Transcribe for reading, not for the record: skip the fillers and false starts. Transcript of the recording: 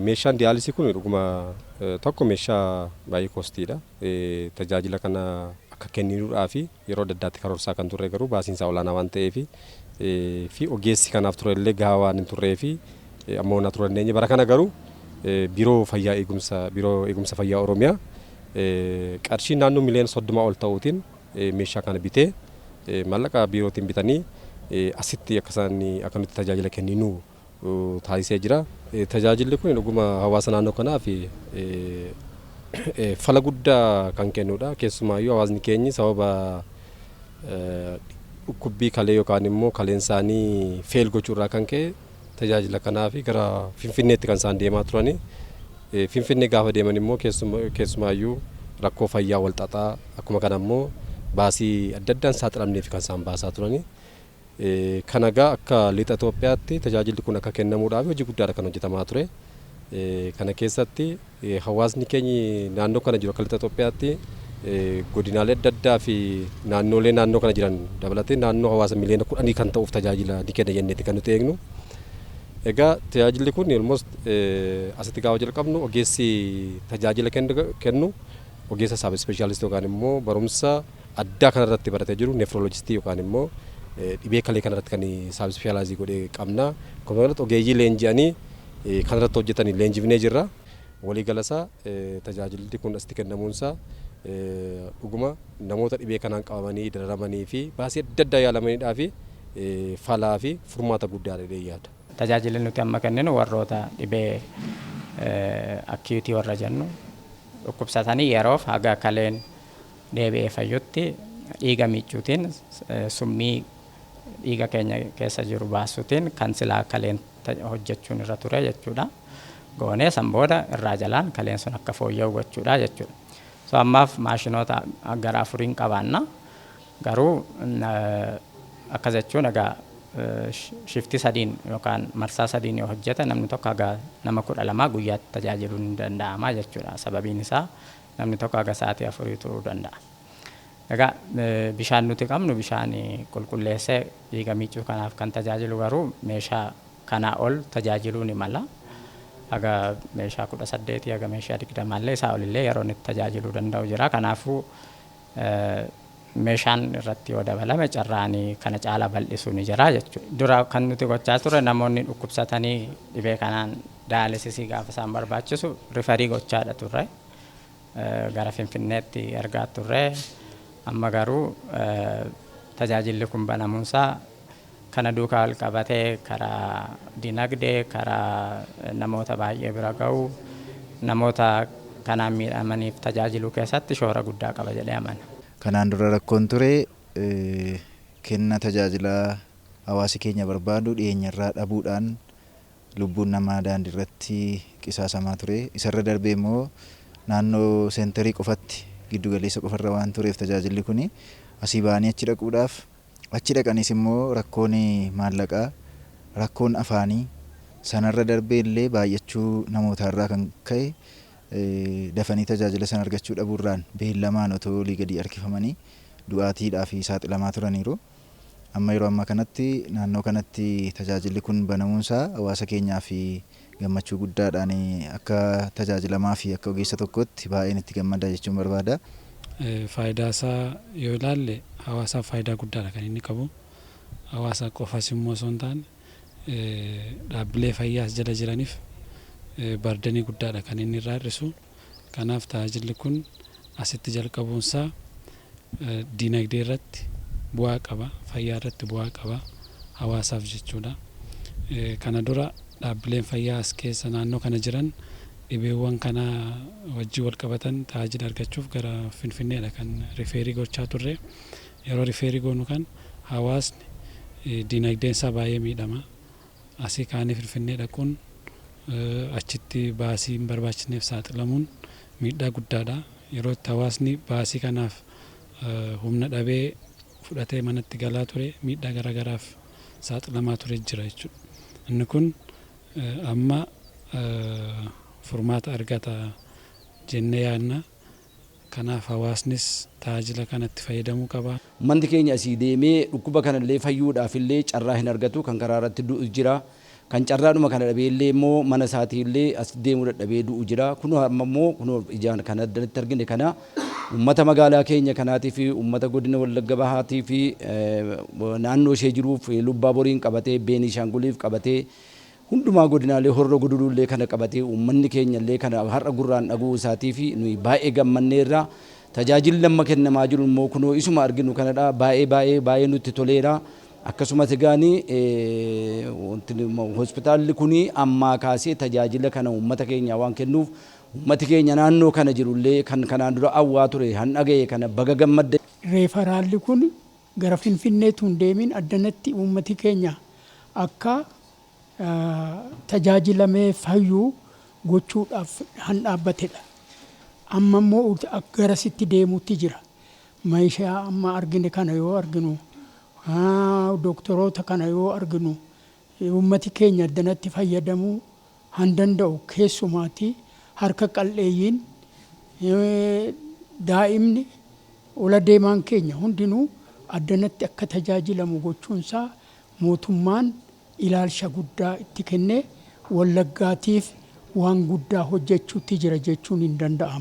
Meeshaan diyaalisii kun dhuguma tokko meeshaa baay'ee koostiidha. Tajaajila kana akka kenninuudhaa fi yeroo adda addaatti karoorsaa kan turre garuu baasiinsaa olaanaa waan ta'eef fi ogeessi kanaaf ture illee gahaa waan hin turree fi amma onaa ture dandeenye bara kana garuu biiroo eegumsa fayyaa Oromiyaa qarshii naannoo miliyoona 30 ol ta'uutiin meeshaa kana bitee maallaqa biirootiin bitanii asitti akka nuti tajaajila kenninu taasisee jira. Tajaajilli kun dhuguma hawaasa naannoo kanaaf fala guddaa kan kennudha. Keessumaayyuu hawaasni keenya sababa dhukkubbii kalee yookaan immoo kaleen isaanii feel gochuurraa kan ka'e tajaajila kanaaf gara Finfinneetti kan isaan deemaa turani. Finfinnee gaafa deeman immoo keessumaayyuu rakkoo fayyaa wal xaxaa akkuma kana immoo baasii adda addaan saaxilamneef kan isaan baasaa turani. Kana egaa akka lixa Itoophiyaatti tajaajilli kun akka kennamuudhaaf hojii guddaadha kan hojjetamaa ture. Kana keessatti hawaasni keenya naannoo kana jiru akka lixa Itoophiyaatti godinaalee adda addaa fi naannolee naannoo kana jiran dabalatee naannoo hawaasa miliyoona 10 kan ta'uuf tajaajila ni kenna jenneeti kan nuti eegnu. Egaa tajaajilli kun almost asitti gaafa jalqabnu ogeessi tajaajila kennu ogeessa saab ispeeshaalistii yookaan immoo barumsa addaa kanarratti baratee jiru neefrooloojistii yookaan immoo dhibee kalee kanarratti kan saab ispeeshaalaayizii godhee qabna. Akkasumas ogeeyyii leenji'anii kanarratti hojjetanii leenjifnee jirra. Waliigalasaa tajaajilli kun asitti kennamuunsaa dhuguma namoota dhibee kanaan qabamanii dararamanii fi baasii adda addaa yaalamaniidhaa fi falaa fi furmaata guddaadha jedhee yaada. Tajaajilli nuti amma kenninu warroota dhibee akkiitii warra jennu dhukkubsatanii yeroof haga kaleen deebi'ee fayyutti dhiiga miicuutiin summii dhiiga keenya keessa jiru baasuutiin kan silaa kaleen hojjechuun irra ture jechuudha. Goonee san booda irraa jalaan kaleen sun akka fooyya'u gochuudha jechuudha. So ammaaf maashinoota gara 4 qabaanna. Garuu akka jechuun egaa shiftii 3 yookaan marsaa 3 yoo hojjeta namni tokko haga nama 12 guyyaatti tajaajiluun ni danda'ama jechuudha. Sababiin isaa namni tokko haga sa'aatii 4 turuu danda'a. Egaa bishaan nuti qabnu bishaan qulqulleessee dhiiga miicuu kanaaf kan tajaajilu garuu meeshaa kanaa ol tajaajiluu ni mala. Haga meeshaa 18 haga meeshaa 20 illee isaa olillee yeroo itti tajaajiluu danda'u jira. Kanaafuu meeshaan irratti yoo dabalame carraanii kana caala bal'isuu ni jira jechuudha. Dura kan nuti gochaa ture namoonni dhukkubsatanii dhibee kanaan daayalisisii gaafa isaan barbaachisu rifarii gochaadha turre. Gara Finfinneetti ergaa turre. Amma garuu tajaajilli kun banamuunsaa kana duukaa wal qabatee karaa dinagdee karaa namoota baay'ee bira ga'u namoota kanaan miidhamaniif tajaajiluu keessatti shoora guddaa qaba jedhee amana. Kanaan dura rakkoon ture kenna tajaajila hawaasi keenya barbaadu dhiyeenyarraa dhabuudhaan lubbuun namaa daandii irratti qisaasamaa ture. Isarra darbee immoo naannoo seenterii qofatti giddu galeessa qofarra waan tureef tajaajilli kun asii ba'anii achi dhaquudhaaf achi dhaqanis immoo rakkoon maallaqaa rakkoon afaanii sanarra darbee illee baay'achuu namootarraa kan ka'e dafanii tajaajila sana argachuu dhabuurraan beellamaan otoo olii gadi harkifamanii du'aatiidhaa fi saaxilamaa turaniiru. Amma yeroo ammaa kanatti naannoo kanatti tajaajilli kun banamuunsaa hawaasa keenyaa fi gammachuu guddaadhaan akka tajaajilamaa fi akka ogeessa tokkotti baay'een itti gammada jechuun barbaada. Faayidaa isaa yoo ilaalle hawaasaaf faayidaa guddaadha kan inni qabu. Hawaasa qofas immoo osoo hin taane dhaabbilee fayyaas jala jiraniif bardanii guddaadha kan inni irraa hir'isu. Kanaaf tajaajilli kun asitti jalqabuunsaa dinagdee irratti bu'aa qaba, fayyaa irratti bu'aa qaba hawaasaaf jechuudha. Kana dura dhaabbileen fayyaa as keessa naannoo kana jiran dhibeewwan kana wajjin wal qabatan tajaajila argachuuf gara Finfinneedha kan rifeerii gochaa turre. Yeroo rifeerii goonu kan hawaasni dinagdeen isaa baay'ee miidhama. Asii kaanii Finfinnee dhaquun achitti baasii hin barbaachisneef saaxilamuun miidhaa guddaadha. Yeroo itti hawaasni baasii kanaaf humna dhabee fudhatee manatti galaa ture miidhaa garaagaraaf saaxilamaa ture jira jechuudha. Inni kun amma furmaata argata jennee yaadna. Kanaaf hawaasnis tajaajila kanatti fayyadamuu qaba. Manti keenya asii deemee dhukkuba kanallee fayyuudhaaf illee carraa hin argatu kan karaa irratti du'u jira. kan carraadhuma kana dhabee illee immoo mana isaatii illee as deemuu dadhabee du'u jira. Kun ammoo kun ijaan kan addatti argine kana uummata magaalaa keenya kanaatii fi uummata godina Wallagga Bahaatii fi naannoo ishee jiruuf Lubbaa Boriin qabatee Beenishaanguliif qabatee hundumaa godinaalee Horroo Gudurullee kana qabatee uummanni keenya illee kana har'a gurraan dhaguu isaatii fi nuyi baay'ee gammanneerra. Tajaajilli amma kennamaa jiru immoo kunoo isuma arginu kanadha. Baay'ee nutti toleera. Akkasumas egaani hospitaalli kuni ammaa kaasee tajaajila kana uummata keenya waan kennuuf uummati keenya naannoo kana jirullee kan kanaan dura awwaa ture han dhaga'e kana baga gammadde. Reefaraalli kun gara Finfinneetu hin deemin addanatti uummati keenya akka tajaajilamee fayyuu gochuudhaaf han dhaabbatedha. Amma immoo garasitti deemuutti jira. Meeshaa amma argine kana yoo arginu doktoroota kana yoo arginu uummati keenya addanatti fayyadamuu han danda'u keessumaati harka qal'eeyyiin daa'imni ola deemaan keenya hundinuu addanatti akka tajaajilamu gochuunsaa mootummaan ilaalcha guddaa itti kennee Wallaggaatiif waan guddaa hojjechuutti jira jechuun hin danda'amu.